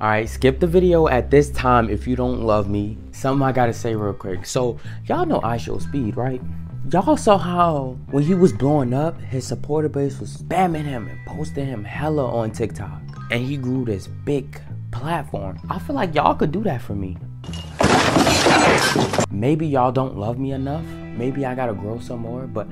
Alright, skip the video at this time if you don't love me. Something I gotta say real quick. So, y'all know SUBCRIBE, right? Y'all saw how when he was blowing up, his supporter base was spamming him and posting him hella on TikTok. And he grew this big platform. I feel like y'all could do that for me. Maybe y'all don't love me enough. Maybe I gotta grow some more, but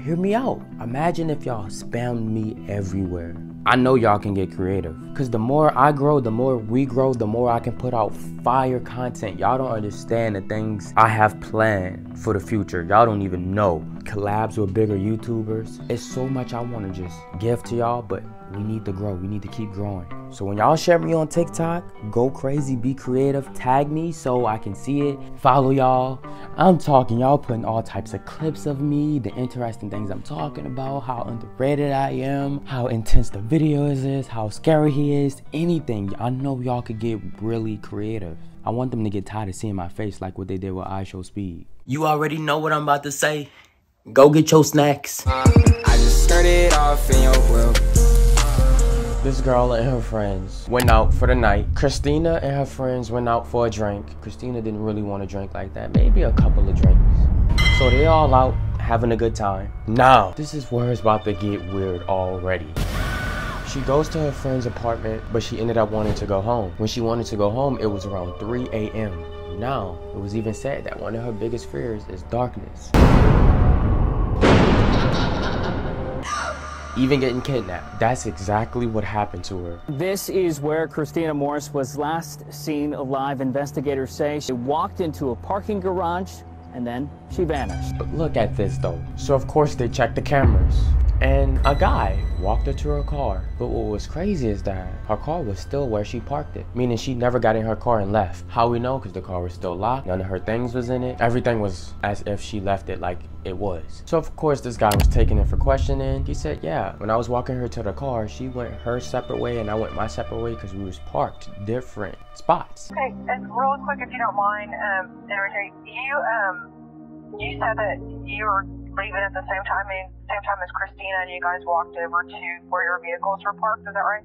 hear me out. Imagine if y'all spammed me everywhere. I know y'all can get creative, because the more I grow, the more we grow, the more I can put out fire content. Y'all don't understand the things I have planned for the future. Y'all don't even know. Collabs with bigger YouTubers. It's so much I want to just give to y'all, but we need to grow. We need to keep growing. So when y'all share me on TikTok, go crazy, be creative, tag me so I can see it, follow y'all. I'm talking, y'all putting all types of clips of me, the interesting things I'm talking about, how underrated I am, how intense the video is, how scary he is, anything. I know y'all could get really creative. I want them to get tired of seeing my face like what they did with SUBCRIBE. You already know what I'm about to say. Go get your snacks. I just started off in your world. This girl and her friends went out for the night. Christina and her friends went out for a drink. Christina didn't really want to drink like that. Maybe a couple of drinks. So they all out having a good time. Now, this is where it's about to get weird already. She goes to her friend's apartment, but she ended up wanting to go home. When she wanted to go home, it was around 3 a.m. Now, it was even said that one of her biggest fears is darkness. Even getting kidnapped. That's exactly what happened to her. This is where Christina Morris was last seen alive. Investigators say she walked into a parking garage and then she vanished. But look at this though. So of course they checked the cameras. And a guy walked her to her car. But what was crazy is that her car was still where she parked it. Meaning she never got in her car and left. How we know? Because the car was still locked. None of her things was in it. Everything was as if she left it like it was. So of course this guy was taking it for questioning. He said, yeah, when I was walking her to the car, she went her separate way and I went my separate way because we was parked different spots. Okay, and really quick, if you don't mind, Enrique, you said that you were leaving at the same time as Christina, and you guys walked over to where your vehicles were parked. Is that right?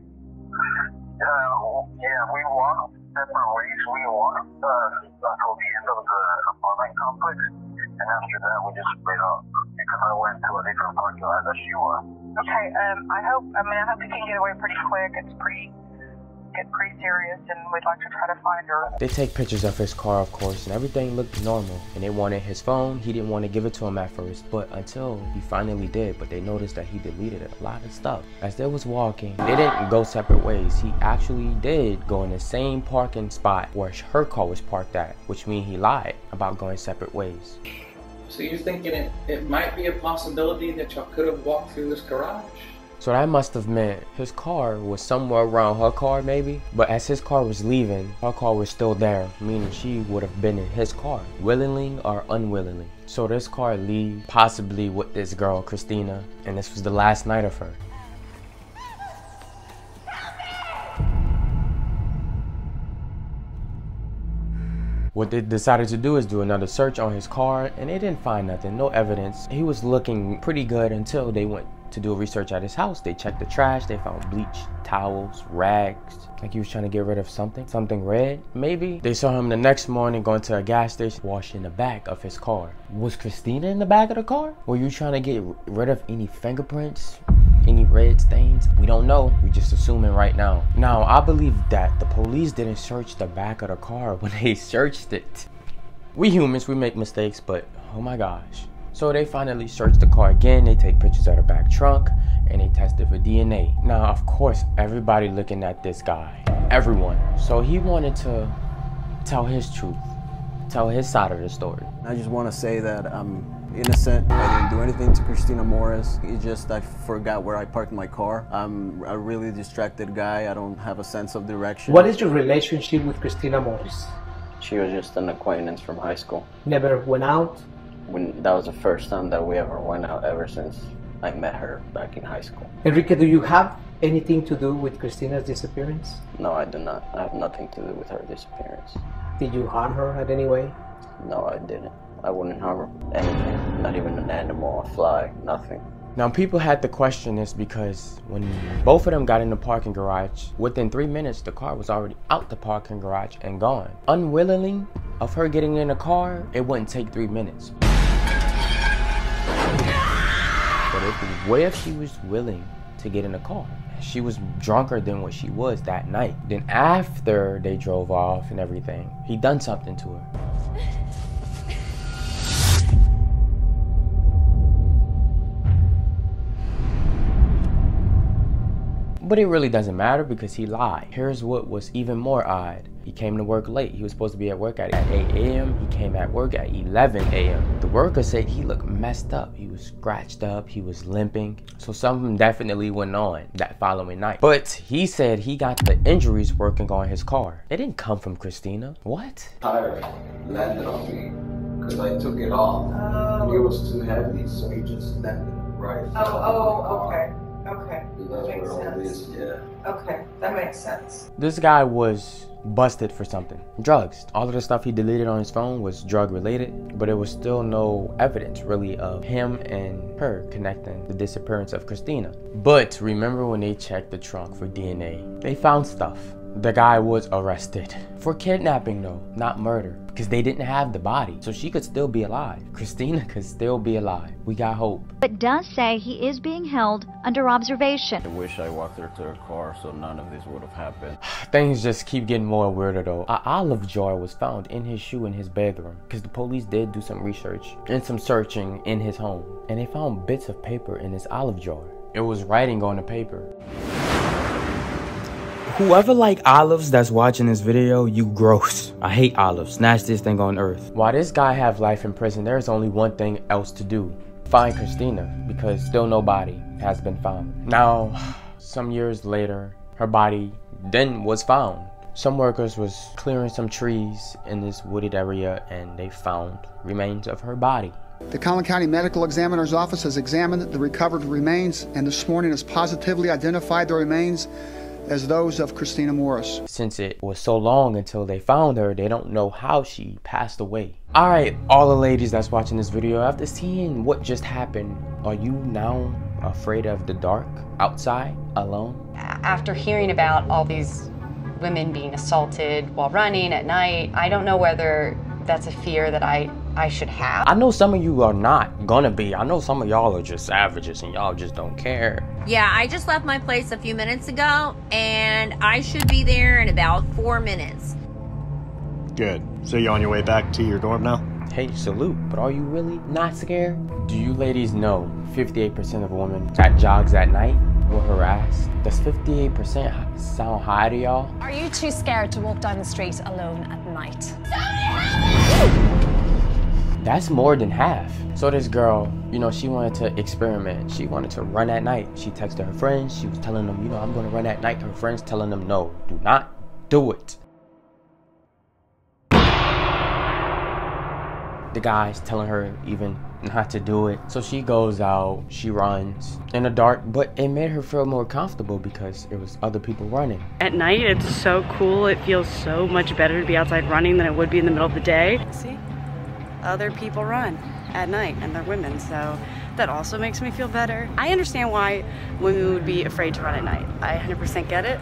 Yeah, we walked separate ways. We walked until the end of the apartment complex, and after that we just split up because I went to a different parking lot than she was. Okay. I hope you can get away pretty quick. It's pretty serious, and we'd like to try to find her. They take pictures of his car, of course, and everything looked normal. And they wanted his phone. He didn't want to give it to him at first, but until he finally did. But they noticed that he deleted a lot of stuff. As they was walking, they didn't go separate ways. He actually did go in the same parking spot where her car was parked at, which means he lied about going separate ways. So you're thinking it might be a possibility that y'all could have walked through this garage? So that must have meant his car was somewhere around her car maybe. But as his car was leaving, her car was still there, meaning she would have been in his car, willingly or unwillingly. So this car leave possibly with this girl, Christina, and this was the last night of her. What they decided to do is do another search on his car, and they didn't find nothing, no evidence. He was looking pretty good until they went to do research at his house. They checked the trash, they found bleach, towels, rags, like he was trying to get rid of something red, maybe. They saw him the next morning going to a gas station, washing the back of his car. Was Christina in the back of the car? Were you trying to get rid of any fingerprints? Any red stains? We don't know. We're just assuming right now. Now, I believe that the police didn't search the back of the car when they searched it. We humans, we make mistakes, but oh my gosh. So they finally searched the car again. They take pictures of the back trunk and they tested for DNA. Now, of course, everybody looking at this guy, everyone. So he wanted to tell his truth, tell his side of the story. I just want to say that I'm innocent. I didn't do anything to Christina Morris. It's just I forgot where I parked my car. I'm a really distracted guy. I don't have a sense of direction. What is your relationship with Christina Morris? She was just an acquaintance from high school. Never went out? That was the first time that we ever went out ever since I met her back in high school. Enrique, do you have anything to do with Christina's disappearance? No, I do not. I have nothing to do with her disappearance. Did you harm her in any way? No, I didn't. I wouldn't harm anything, not even an animal, a fly, nothing. Now people had to question this because when both of them got in the parking garage, within 3 minutes the car was already out the parking garage and gone. Unwillingly of her getting in the car, it wouldn't take 3 minutes. But what if she was willing to get in the car? She was drunker than what she was that night. Then after they drove off and everything, he done something to her. But it really doesn't matter because he lied. Here's what was even more odd. He came to work late. He was supposed to be at work at 8 a.m. He came at work at 11 a.m. The worker said he looked messed up. He was scratched up. He was limping. So something definitely went on that following night. But he said he got the injuries working on his car. It didn't come from Christina. What? Tire landed on me because I took it off. And it was too heavy, so he just landed right. Okay. Okay. That makes sense. Okay, that makes sense. This guy was busted for something. Drugs. All of the stuff he deleted on his phone was drug related, but there was still no evidence really of him and her connecting the disappearance of Christina. But remember when they checked the trunk for DNA, they found stuff. The guy was arrested for kidnapping though, not murder, because they didn't have the body, so she could still be alive. Christina could still be alive. We got hope. But does say he is being held under observation. I wish I walked her to her car so none of this would have happened. Things just keep getting more weirder though. An olive jar was found in his shoe in his bedroom because the police did do some research and some searching in his home, and they found bits of paper in his olive jar. It was writing on the paper. Whoever like olives that's watching this video, you gross. I hate olives. Nastiest thing on earth. While this guy have life in prison, there's only one thing else to do. Find Christina, because still no body has been found. Now, some years later, her body then was found. Some workers was clearing some trees in this wooded area and they found remains of her body. The Collin County Medical Examiner's Office has examined the recovered remains and this morning has positively identified the remains as those of Christina Morris. Since it was so long until they found her, they don't know how she passed away. Alright, all the ladies that's watching this video, after seeing what just happened, are you now afraid of the dark outside alone? After hearing about all these women being assaulted while running at night, I don't know whether that's a fear that I should have. I know some of you are not gonna be. I know some of y'all are just savages and y'all just don't care. Yeah, I just left my place a few minutes ago and I should be there in about 4 minutes. Good. So you on your way back to your dorm now? Hey, salute, but are you really not scared? Do you ladies know 58% of women that jogs at night were harassed? Does 58% sound high to y'all? Are you too scared to walk down the street alone at night? That's more than half. So this girl, you know, she wanted to experiment. She wanted to run at night. She texted her friends. She was telling them, you know, I'm gonna run at night. Her friends telling them, no, do not do it. The guy's telling her even not to do it. So she goes out, she runs in the dark, but it made her feel more comfortable because there was other people running. At night, it's so cool. It feels so much better to be outside running than it would be in the middle of the day. See, other people run at night and they're women, so that also makes me feel better. I understand why women would be afraid to run at night. I 100% get it.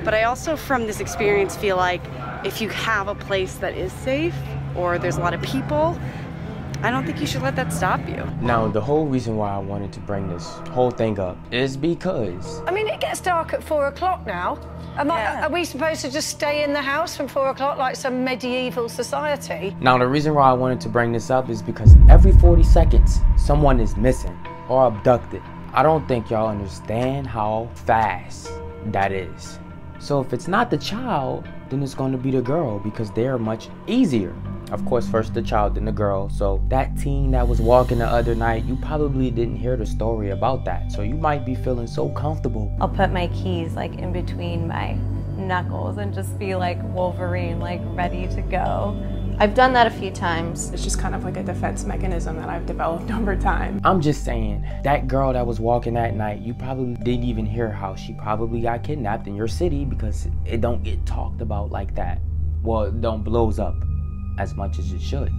But I also, from this experience, feel like if you have a place that is safe or there's a lot of people, I don't think you should let that stop you. Now, the whole reason why I wanted to bring this whole thing up is because... I mean, it gets dark at 4 o'clock now. Are we supposed to just stay in the house from 4 o'clock like some medieval society? Now, the reason why I wanted to bring this up is because every 40 seconds, someone is missing or abducted. I don't think y'all understand how fast that is. So if it's not the child, then it's going to be the girl because they're much easier. Of course, first the child, then the girl. So that teen that was walking the other night, you probably didn't hear the story about that. So you might be feeling so comfortable. I'll put my keys like in between my knuckles and just be like Wolverine, like ready to go. I've done that a few times. It's just kind of like a defense mechanism that I've developed over time. I'm just saying, that girl that was walking that night, you probably didn't even hear how she probably got kidnapped in your city because it don't get talked about like that. Well, it don't blows up as much as it should.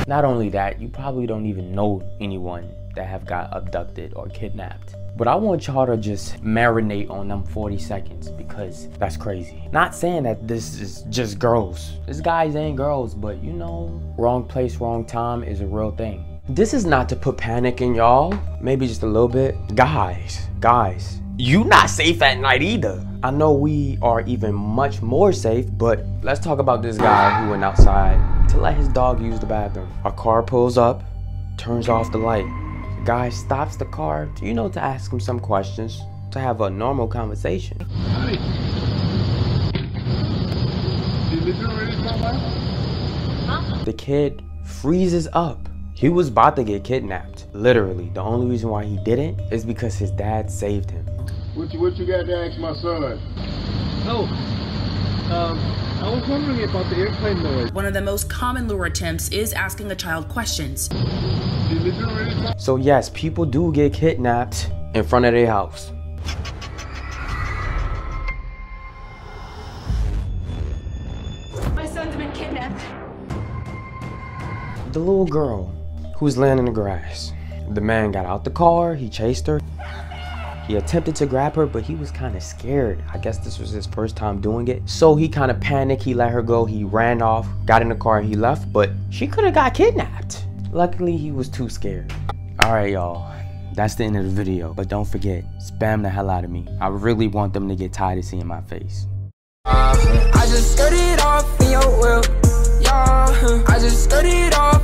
Not only that, you probably don't even know anyone that have got abducted or kidnapped. But I want y'all to just marinate on them 40 seconds because that's crazy. Not saying that this is just girls. This guys and girls, but you know, wrong place, wrong time is a real thing. This is not to put panic in y'all, maybe just a little bit. Guys, you not safe at night either. I know we are even much more safe, but let's talk about this guy who went outside to let his dog use the bathroom. A car pulls up, turns off the light. The guy stops the car, you know, to ask him some questions, to have a normal conversation. The kid freezes up. He was about to get kidnapped. Literally, the only reason why he didn't is because his dad saved him. What you got to ask my son? I was wondering about the airplane noise. One of the most common lure attempts is asking a child questions. So yes, people do get kidnapped in front of their house. My son's been kidnapped. The little girl who was laying in the grass. The man got out the car, he chased her. He attempted to grab her, but he was kind of scared. I guess this was his first time doing it. So he kind of panicked, he let her go, he ran off, got in the car and he left, but she could have got kidnapped. Luckily, he was too scared. All right, y'all, that's the end of the video, but don't forget, spam the hell out of me. I really want them to get tired of seeing my face. I just skirt it off in your whip, yeah. I just skirt it off.